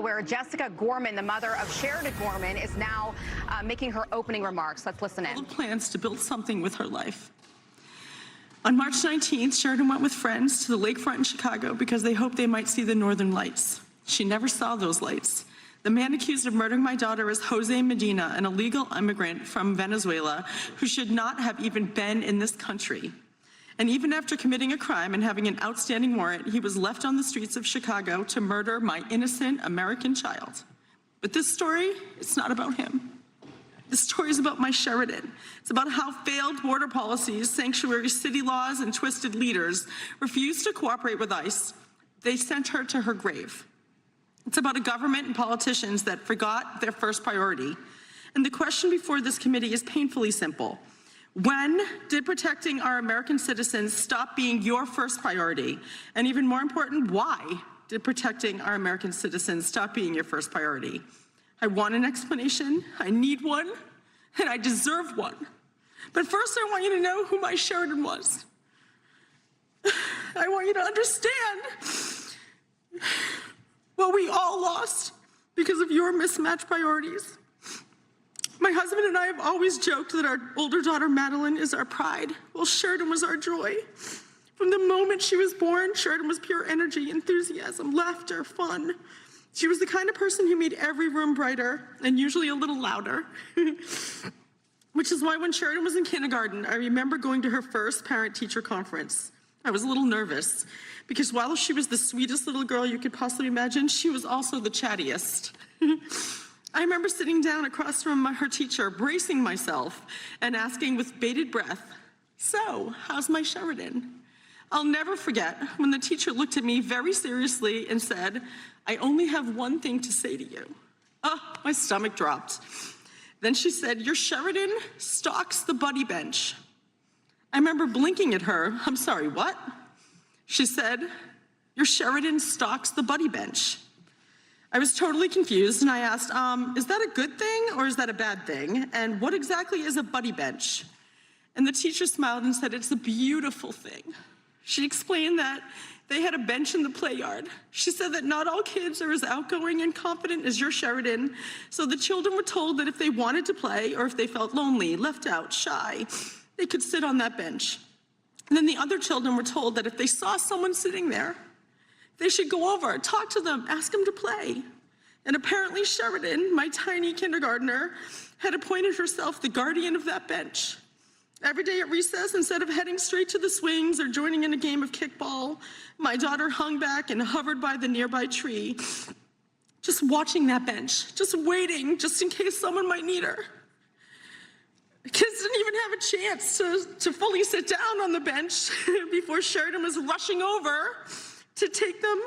Where Jessica Gorman, the mother of Sheridan Gorman, is now making her opening remarks. Let's listen in. Plans to build something with her life. On March 19th, Sheridan went with friends to the lakefront in Chicago because they hoped they might see the northern lights. She never saw those lights. The man accused of murdering my daughter is Jose Medina, an illegal immigrant from Venezuela who should not have even been in this country. And even after committing a crime and having an outstanding warrant, he was left on the streets of Chicago to murder my innocent American child. But this story, it's not about him. This story is about my Sheridan. It's about how failed border policies, sanctuary city laws, and twisted leaders refused to cooperate with ICE. They sent her to her grave. It's about a government and politicians that forgot their first priority. And the question before this committee is painfully simple. When did protecting our American citizens stop being your first priority? And even more important, why did protecting our American citizens stop being your first priority? I want an explanation, I need one, and I deserve one. But first I want you to know who my Sheridan was. I want you to understand what we all lost because of your mismatched priorities. My husband and I have always joked that our older daughter, Madeline, is our pride. Well, Sheridan was our joy. From the moment she was born, Sheridan was pure energy, enthusiasm, laughter, fun. She was the kind of person who made every room brighter and usually a little louder. Which is why when Sheridan was in kindergarten, I remember going to her first parent-teacher conference. I was a little nervous because while she was the sweetest little girl you could possibly imagine, she was also the chattiest. I remember sitting down across from her teacher, bracing myself and asking with bated breath, "So, how's my Sheridan?" I'll never forget when the teacher looked at me very seriously and said, "I only have one thing to say to you." Oh, my stomach dropped. Then she said, "Your Sheridan stalks the buddy bench." I remember blinking at her. "I'm sorry, what?" She said, "Your Sheridan stalks the buddy bench." I was totally confused and I asked, is that a good thing or is that a bad thing? And what exactly is a buddy bench? And the teacher smiled and said, "It's a beautiful thing." She explained that they had a bench in the play yard. She said that not all kids are as outgoing and confident as your Sheridan, so the children were told that if they wanted to play or if they felt lonely, left out, shy, they could sit on that bench. And then the other children were told that if they saw someone sitting there, they should go over, talk to them, ask them to play. And apparently Sheridan, my tiny kindergartner, had appointed herself the guardian of that bench. Every day at recess, instead of heading straight to the swings or joining in a game of kickball, my daughter hung back and hovered by the nearby tree, just watching that bench, just waiting, just in case someone might need her. Kids didn't even have a chance to fully sit down on the bench before Sheridan was rushing over to take them,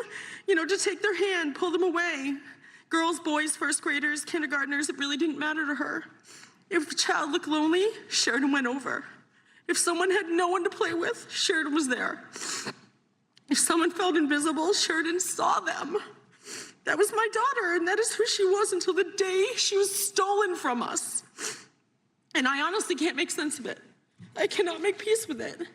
to take their hand, pull them away. Girls, boys, first graders, kindergartners, it really didn't matter to her. If a child looked lonely, Sheridan went over. If someone had no one to play with, Sheridan was there. If someone felt invisible, Sheridan saw them. That was my daughter, and that is who she was until the day she was stolen from us. And I honestly can't make sense of it. I cannot make peace with it.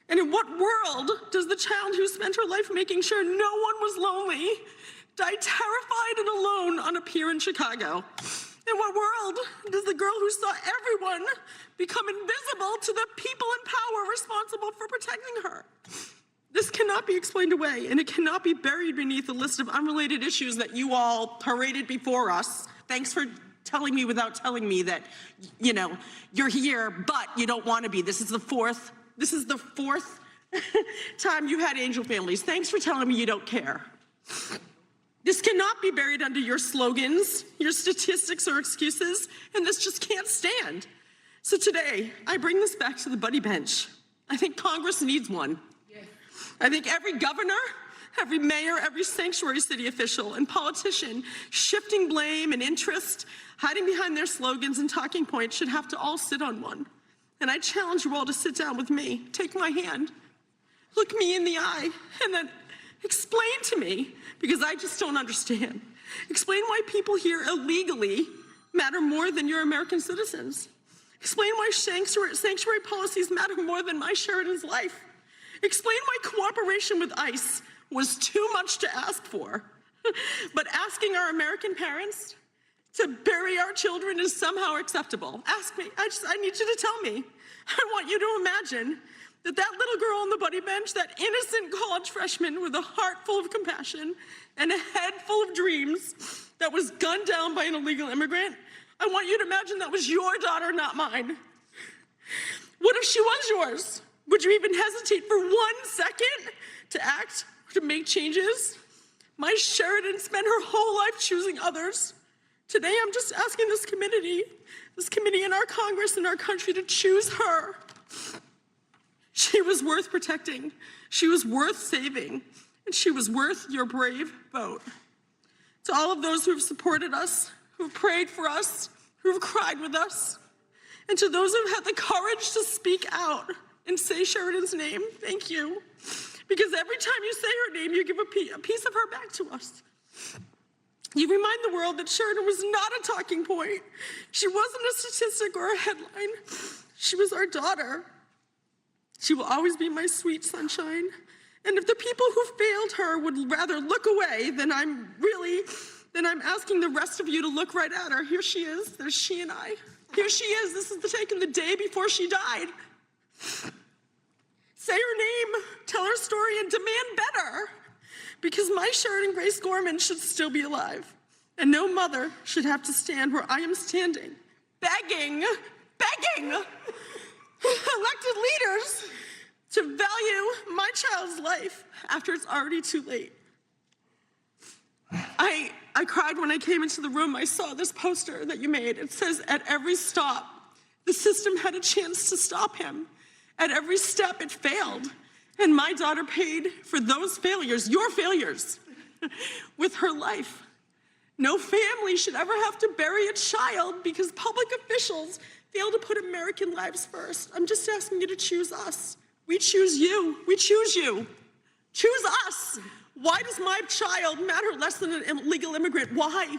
And in what world does the child who spent her life making sure no one was lonely die terrified and alone on a pier in Chicago? In what world does the girl who saw everyone become invisible to the people in power responsible for protecting her? This cannot be explained away, and it cannot be buried beneath a list of unrelated issues that you all paraded before us. Thanks for telling me without telling me that, you're here, but you don't want to be. This is the fourth time you had angel families. Thanks for telling me you don't care. This cannot be buried under your slogans, your statistics or excuses, and this just can't stand. So today, I bring this back to the buddy bench. I think Congress needs one. Yes. I think every governor, every mayor, every sanctuary city official and politician shifting blame and interest, hiding behind their slogans and talking points should have to all sit on one. And I challenge you all to sit down with me, take my hand, look me in the eye, and then explain to me, because I just don't understand. Explain why people here illegally matter more than your American citizens. Explain why sanctuary policies matter more than my Sheridan's life. Explain why cooperation with ICE was too much to ask for. But asking our American parents to bury our children is somehow acceptable. Ask me. I need you to tell me. I want you to imagine that that little girl on the buddy bench, that innocent college freshman with a heart full of compassion and a head full of dreams that was gunned down by an illegal immigrant, I want you to imagine that was your daughter, not mine. What if she was yours? Would you even hesitate for 1 second to act, to make changes? My Sheridan spent her whole life choosing others. Today, I'm just asking this committee in our Congress, in our country, to choose her. She was worth protecting. She was worth saving. And she was worth your brave vote. To all of those who have supported us, who have prayed for us, who have cried with us, and to those who have had the courage to speak out and say Sheridan's name, thank you. Because every time you say her name, you give a piece of her back to us. You remind the world that Sheridan was not a talking point. She wasn't a statistic or a headline. She was our daughter. She will always be my sweet sunshine. And if the people who failed her would rather look away, then I'm asking the rest of you to look right at her. Here she is. There's she and I. Here she is. This is taken the day before she died. Say her name, tell her story, and demand better. Because my Sheridan Grace Gorman should still be alive. And no mother should have to stand where I am standing, begging elected leaders to value my child's life after it's already too late. I cried when I came into the room. I saw this poster that you made. It says, at every stop, the system had a chance to stop him. At every step, it failed. And my daughter paid for those failures, your failures, with her life. No family should ever have to bury a child because public officials fail to put American lives first. I'm just asking you to choose us. We choose you. We choose you. Choose us. Why does my child matter less than an illegal immigrant? Why?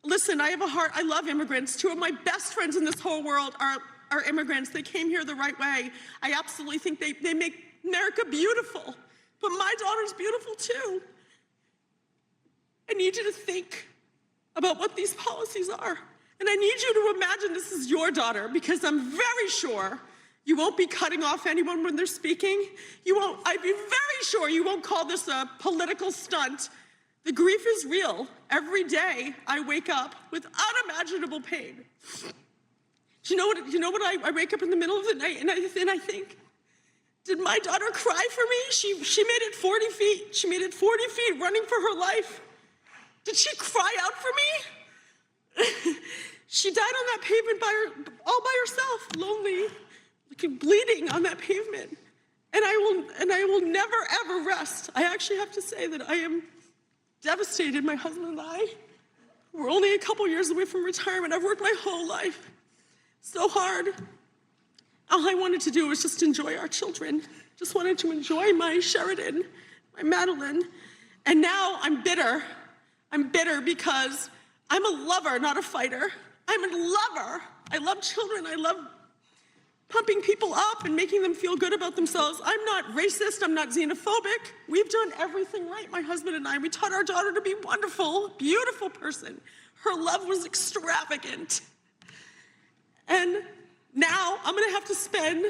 Listen, I have a heart. I love immigrants. 2 of my best friends in this whole world are immigrants. They came here the right way. I absolutely think they make America beautiful. But my daughter's beautiful too. I need you to think about what these policies are. And I need you to imagine this is your daughter, because I'm very sure you won't be cutting off anyone when they're speaking. I'd be very sure you won't call this a political stunt. The grief is real. Every day I wake up with unimaginable pain. Do you know what I wake up in the middle of the night and I think, did my daughter cry for me? She made it 40 feet. She made it 40 feet running for her life. Did she cry out for me? She died on that pavement all by herself, lonely, bleeding on that pavement. And I will never, ever rest. I actually have to say that I am devastated. My husband and I, we're only a couple years away from retirement. I've worked my whole life so hard. All I wanted to do was just enjoy our children. Just wanted to enjoy my Sheridan, my Madeline. And now I'm bitter. I'm bitter because I'm a lover, not a fighter. I'm a lover. I love children. I love pumping people up and making them feel good about themselves. I'm not racist. I'm not xenophobic. We've done everything right, my husband and I. We taught our daughter to be wonderful, beautiful person. Her love was extravagant. And now I'm gonna have to spend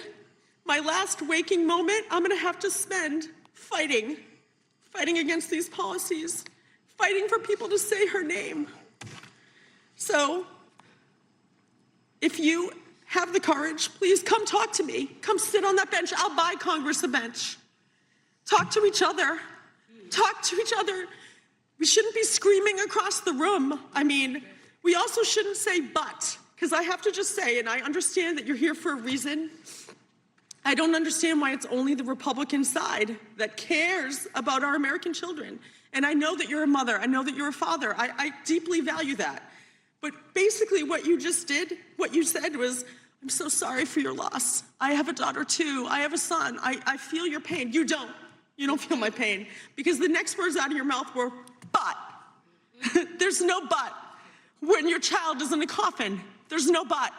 my last waking moment, I'm gonna have to spend fighting against these policies, fighting for people to say her name. So, if you have the courage, please come talk to me. Come sit on that bench. I'll buy Congress a bench. Talk to each other. Talk to each other. We shouldn't be screaming across the room. I mean, we also shouldn't say but, because I have to just say, and I understand that you're here for a reason. I don't understand why it's only the Republican side that cares about our American children. And I know that you're a mother. I know that you're a father. I deeply value that. But basically what you just did, what you said was, I'm so sorry for your loss. I have a daughter too. I have a son. I feel your pain. You don't. You don't feel my pain. Because the next words out of your mouth were, but. There's no but. When your child is in a coffin, there's no but.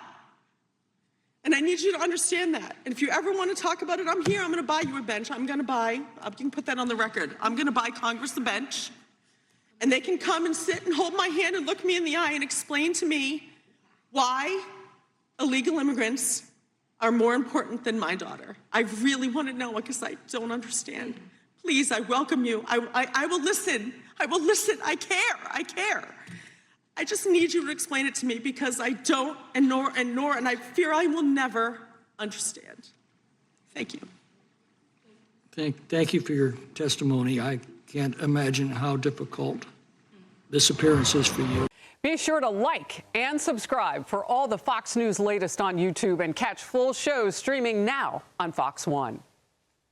And I need you to understand that. And if you ever want to talk about it, I'm here. I'm going to buy you a bench. You can put that on the record. I'm going to buy Congress a bench. and they can come and sit and hold my hand and look me in the eye and explain to me why illegal immigrants are more important than my daughter. I really want to know because I don't understand. Please, I welcome you. I will listen. I will listen. I care. I care. I just need you to explain it to me because I don't, and I fear I will never understand. Thank you. Thank you for your testimony. I can't imagine how difficult this appearance is for you. Be sure to like and subscribe for all the Fox News latest on YouTube and catch full shows streaming now on Fox One.